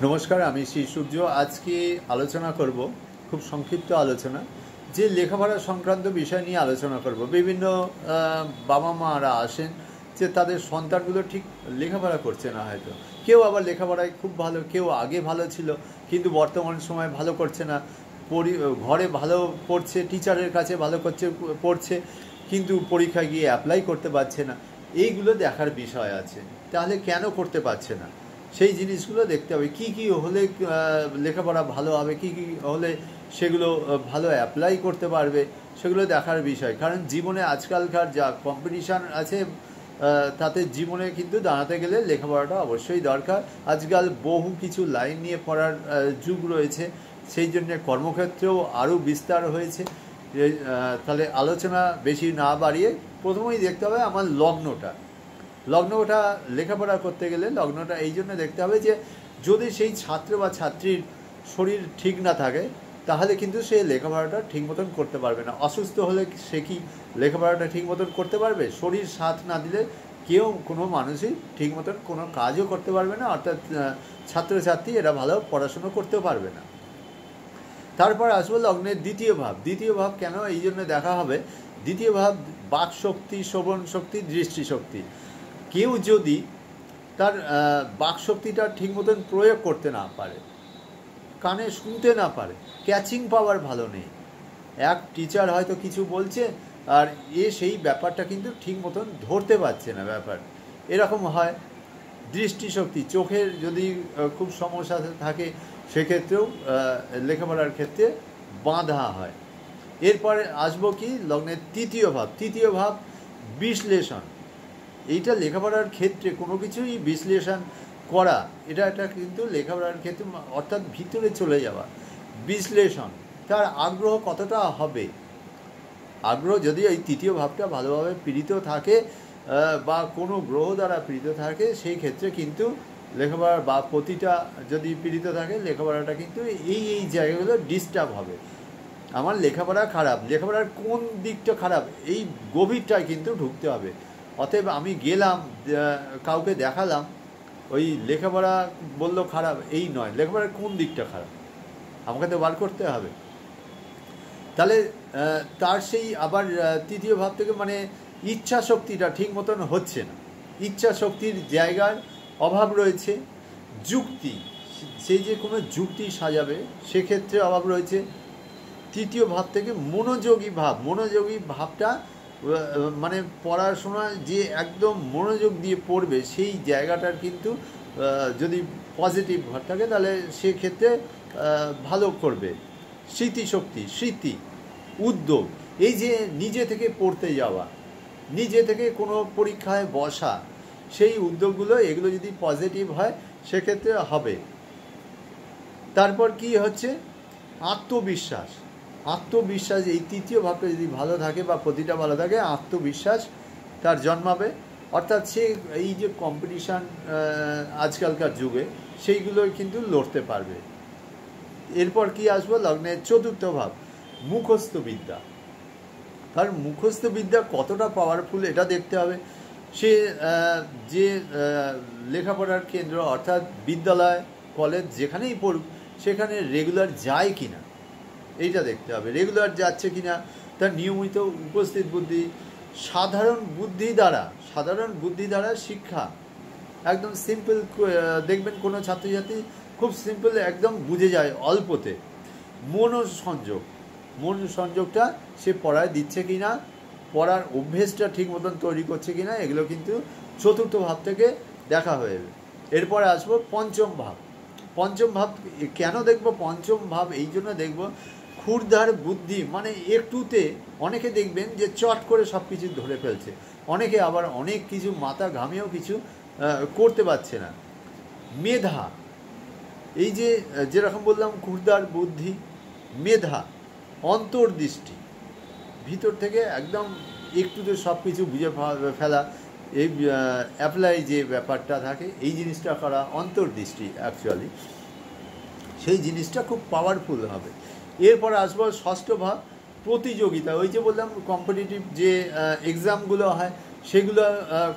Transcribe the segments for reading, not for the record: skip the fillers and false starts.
নমস্কার, আমি শ্রী সূর্য। আজকে আলোচনা করব, খুব সংক্ষিপ্ত আলোচনা, যে লেখাপড়া সংক্রান্ত বিষয় নিয়ে আলোচনা করব। বিভিন্ন বাবা মারা আসেন যে তাদের সন্তানগুলো ঠিক লেখাপড়া করছে না, হয়তো কেউ আবার লেখাপড়ায় খুব ভালো, কেউ আগে ভালো ছিল কিন্তু বর্তমান সময় ভালো করছে না, ঘরে ভালো পড়ছে, টিচারের কাছে ভালো পড়ছে কিন্তু পরীক্ষায় গিয়ে অ্যাপ্লাই করতে পারছে না। এইগুলো দেখার বিষয় আছে। তাহলে কেন করতে পারছে না সেই জিনিসগুলো দেখতে হবে। কি কি হলে লেখাপড়া ভালো হবে, কি কি হলে সেগুলো ভালো অ্যাপ্লাই করতে পারবে, সেগুলো দেখার বিষয়। কারণ জীবনে আজকালকার যা কম্পিটিশান আছে, তাতে জীবনে কিন্তু দাঁড়াতে গেলে লেখাপড়াটা অবশ্যই দরকার। আজকাল বহু কিছু লাইন নিয়ে পড়ার যুগ রয়েছে, সেই জন্যে কর্মক্ষেত্রেও আরও বিস্তার হয়েছে। তাহলে আলোচনা বেশি না বাড়িয়ে প্রথমেই দেখতে হবে আমার লগ্নটা লেখাপড়া করতে গেলে লগ্নটা এই জন্য দেখতে হবে যে যদি সেই ছাত্র বা ছাত্রীর শরীর ঠিক না থাকে তাহলে কিন্তু সে লেখাপড়াটা ঠিক মতন করতে পারবে না। অসুস্থ হলে সে কি লেখাপড়াটা ঠিক মতন করতে পারবে? শরীর সাথ না দিলে কেউ কোনো মানুষই ঠিক মতন কোনো কাজও করতে পারবে না, অর্থাৎ ছাত্রছাত্রী এরা ভালো পড়াশুনো করতেও পারবে না। তারপর আসবো লগ্নের দ্বিতীয় ভাব কেন এই জন্য দেখা হবে। দ্বিতীয় ভাব বাক শক্তি, শ্রবণ শক্তি, দৃষ্টিশক্তি। কেউ যদি তার বাকশক্তিটা ঠিক মতন প্রয়োগ করতে না পারে, কানে শুনতে না পারে, ক্যাচিং পাওয়ার ভালো নেই, এক টিচার হয়তো কিছু বলছে আর সেই ব্যাপারটা কিন্তু ঠিক মতন ধরতে পারছে না ব্যাপার, এরকম হয়। দৃষ্টিশক্তি, চোখের যদি খুব সমস্যা থাকে সেক্ষেত্রেও লেখাপড়ার ক্ষেত্রে বাধা হয়। এরপরে আসবো কি লগ্নের তৃতীয় ভাব বিশ্লেষণ। এইটা লেখাপড়ার ক্ষেত্রে কোনো কিছুই বিশ্লেষণ করা, এটা কিন্তু লেখাপড়ার ক্ষেত্রে, অর্থাৎ ভিতরে চলে যাওয়া, বিশ্লেষণ, তার আগ্রহ কতটা হবে। আগ্রহ যদি এই তৃতীয় ভাবটা ভালোভাবে পীড়িত থাকে বা কোনো গ্রহ দ্বারা পীড়িত থাকে, সেই ক্ষেত্রে কিন্তু লেখাপড়ার বা প্রতিটা যদি পীড়িত থাকে লেখাপড়াটা কিন্তু এই জায়গাগুলো ডিস্টার্ব হবে। আমার লেখাপড়া খারাপ, লেখাপড়ার কোন দিকটা খারাপ, এই গভীরটায় কিন্তু ঢুকতে হবে। অতএব আমি গেলাম, কাউকে দেখালাম, ওই লেখাপড়া বললো খারাপ, এই নয়, লেখাপড়ার কোন দিকটা খারাপ আমাকে তো বার করতে হবে। তাহলে তার সেই আবার তৃতীয় ভাব থেকে মানে ইচ্ছা শক্তিটা ঠিক মতন হচ্ছে না, ইচ্ছা শক্তির জায়গার অভাব রয়েছে। যুক্তি, সেই যে কোনো যুক্তি সাজাবে সেক্ষেত্রে অভাব রয়েছে। তৃতীয় ভাব থেকে মনোযোগী ভাবটা মানে পড়াশোনা যে একদম মনোযোগ দিয়ে পড়বে সেই জায়গাটার কিন্তু যদি পজিটিভ ভাব থাকে তাহলে সেক্ষেত্রে ভালো করবে। স্মৃতি, উদ্যোগ, এই যে নিজে থেকে পড়তে যাওয়া, নিজে থেকে কোনো পরীক্ষায় বসা, সেই উদ্যোগগুলো এগুলো যদি পজিটিভ হয় সেক্ষেত্রে হবে। তারপর কি হচ্ছে আত্মবিশ্বাস, এই তৃতীয় ভাবটা যদি ভালো থাকে বা প্রতিটা ভালো থাকে, আত্মবিশ্বাস তার জন্মাবে। অর্থাৎ সে এই যে কম্পিটিশান আজকালকার যুগে সেইগুলোই কিন্তু লড়তে পারবে। এরপর কি আসবো লগ্নের চতুর্থ ভাব মুখস্থ বিদ্যা। কারণ মুখস্থ বিদ্যা কতটা পাওয়ারফুল এটা দেখতে হবে। সে যে লেখাপড়ার কেন্দ্র অর্থাৎ বিদ্যালয়, কলেজ যেখানেই পড়ুক সেখানে রেগুলার যায় কিনা এইটা দেখতে হবে। রেগুলার যাচ্ছে কিনা, তার নিয়মিত উপস্থিত বুদ্ধি, সাধারণ বুদ্ধি দ্বারা শিক্ষা একদম সিম্পল। দেখবেন কোনো ছাত্রছাত্রী খুব সিম্পল একদম বুঝে যায় অল্পতে। মনোসংযোগটা সে পড়ায় দিচ্ছে কিনা, পড়ার অভ্যেসটা ঠিক মতন তৈরি করছে কিনা, এগুলো কিন্তু চতুর্থ ভাব থেকে দেখা হয়ে যাবে। এরপরে আসবো পঞ্চম ভাব। কেন দেখবো পঞ্চম ভাব? এই জন্য দেখবো ক্ষুরধার বুদ্ধি, মানে একটুতে অনেকে দেখবেন যে চট করে সব কিছু ধরে ফেলছে, অনেকে আবার অনেক কিছু মাথা ঘামিয়েও কিছু করতে পারছে না। মেধা, এই যে যেরকম বললাম ক্ষুরধার বুদ্ধি, মেধা, অন্তর্দৃষ্টি, ভিতর থেকে একদম একটুতে সব কিছু বুঝে ফেলা, এই অ্যাপ্লাই যে ব্যাপারটা থাকে এই জিনিসটা করা, অন্তর্দৃষ্টি অ্যাকচুয়ালি সেই জিনিসটা খুব পাওয়ারফুল হবে। এরপর আসবো ষষ্ঠ ভাব প্রতিযোগিতা। ওই যে বললাম কম্পিটিটিভ যে এক্সামগুলো হয় সেগুলো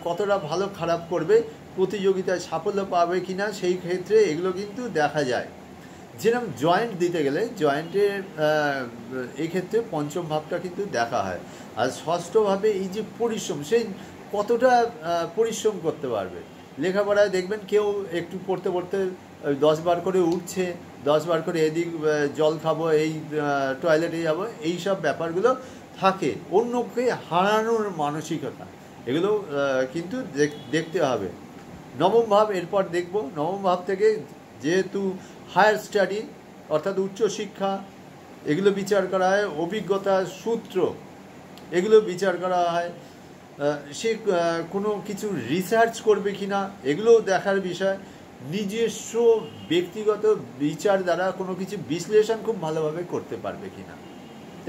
কতটা ভালো খারাপ করবে প্রতিযোগিতায় সাফল্য পাবে কি না, সেই ক্ষেত্রে এগুলো কিন্তু দেখা যায়। যেরকম জয়েন্ট দিতে গেলে জয়েন্টের এই ক্ষেত্রে পঞ্চম ভাবটা কিন্তু দেখা হয়। আর ষষ্ঠভাবে এই যে পরিশ্রম, সেই কতটা পরিশ্রম করতে পারবে। লেখাপড়ায় দেখবেন কেউ একটু পড়তে পড়তে 10 বার করে উঠছে, 10 বার করে এদিক জল খাবো, এই টয়লেটে যাবো, এইসব ব্যাপারগুলো থাকে। অন্যকে হারানোর মানসিকতা, এগুলো কিন্তু দেখতে হবে। নবম ভাব এরপর দেখব। নবম ভাব থেকে যেহেতু হায়ার স্টাডি অর্থাৎ উচ্চশিক্ষা, এগুলো বিচার করা হয়। অভিজ্ঞতা, সূত্র, এগুলো বিচার করা হয়। সে কোনো কিছু রিসার্চ করবে কি না, এগুলোও দেখার বিষয়। নিজস্ব ব্যক্তিগত বিচার দ্বারা কোনো কিছু বিশ্লেষণ খুব ভালোভাবে করতে পারবে কি না।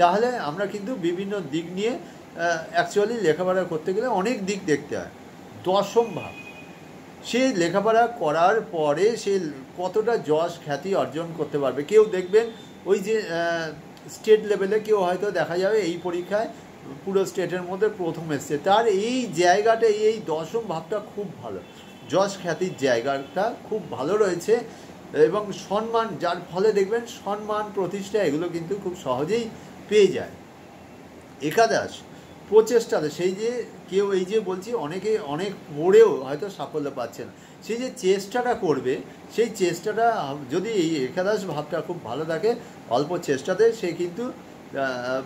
তাহলে আমরা কিন্তু বিভিন্ন দিক নিয়ে অ্যাকচুয়ালি লেখাপড়া করতে গেলে অনেক দিক দেখতে হয়। দশম ভাব, সে লেখাপড়া করার পরে সে কতটা যশ খ্যাতি অর্জন করতে পারবে। কেউ দেখবেন ওই যে স্টেট লেভেলে কেউ হয়তো দেখা যাবে এই পরীক্ষায় পুরো স্টেটের মধ্যে প্রথম এসছে, তার এই জায়গাটা, এই দশম ভাবটা খুব ভালো, যশ খ্যাতির জায়গাটা খুব ভালো রয়েছে এবং সম্মান, যার ফলে দেখবেন সম্মান প্রতিষ্ঠা এগুলো কিন্তু খুব সহজেই পেয়ে যায়। একাদশ, প্রচেষ্টাতে, সেই যে কেউ এই যে বলছি অনেকে অনেক পড়েও হয়তো সাফল্য পাচ্ছে না, সেই যে চেষ্টাটা করবে, সেই চেষ্টাটা যদি এই একাদশ ভাবটা খুব ভালো থাকে, অল্প চেষ্টাতে সে কিন্তু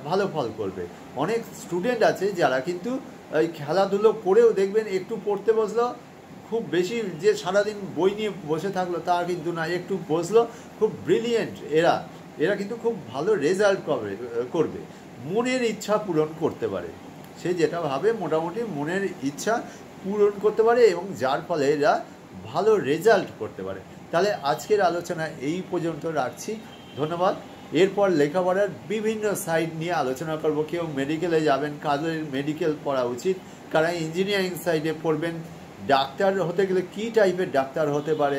ভালো ফল করবে। অনেক স্টুডেন্ট আছে যারা কিন্তু এই খেলাধুলো করেও দেখবেন একটু পড়তে বসলো, খুব বেশি যে সারাদিন বই নিয়ে বসে থাকলো তা কিন্তু না, একটু বসলো, খুব ব্রিলিয়েন্ট এরা কিন্তু খুব ভালো রেজাল্ট করবে। মনের ইচ্ছা পূরণ করতে পারে, সে যেটা ভাবে মোটামুটি মনের ইচ্ছা পূরণ করতে পারে এবং যার ফলে এরা ভালো রেজাল্ট করতে পারে। তাহলে আজকের আলোচনা এই পর্যন্ত রাখছি, ধন্যবাদ। এরপর লেখাপড়ার বিভিন্ন সাইড নিয়ে আলোচনা করব। কেউ মেডিকেলে যাবেন, কাদের মেডিকেল পড়া উচিত, কারা ইঞ্জিনিয়ারিং সাইডে পড়বেন, ডাক্তার হতে গেলে কী টাইপের ডাক্তার হতে পারে,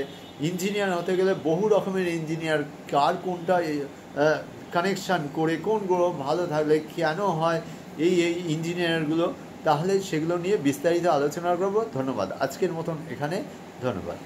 ইঞ্জিনিয়ার হতে গেলে বহু রকমের ইঞ্জিনিয়ার, কার কোনটা কানেকশান করে কোনগুলো ভালো থাকলে কেন হয় এই ইঞ্জিনিয়ারগুলো, তাহলে সেগুলো নিয়ে বিস্তারিত আলোচনা করব। ধন্যবাদ, আজকের মতন এখানে, ধন্যবাদ।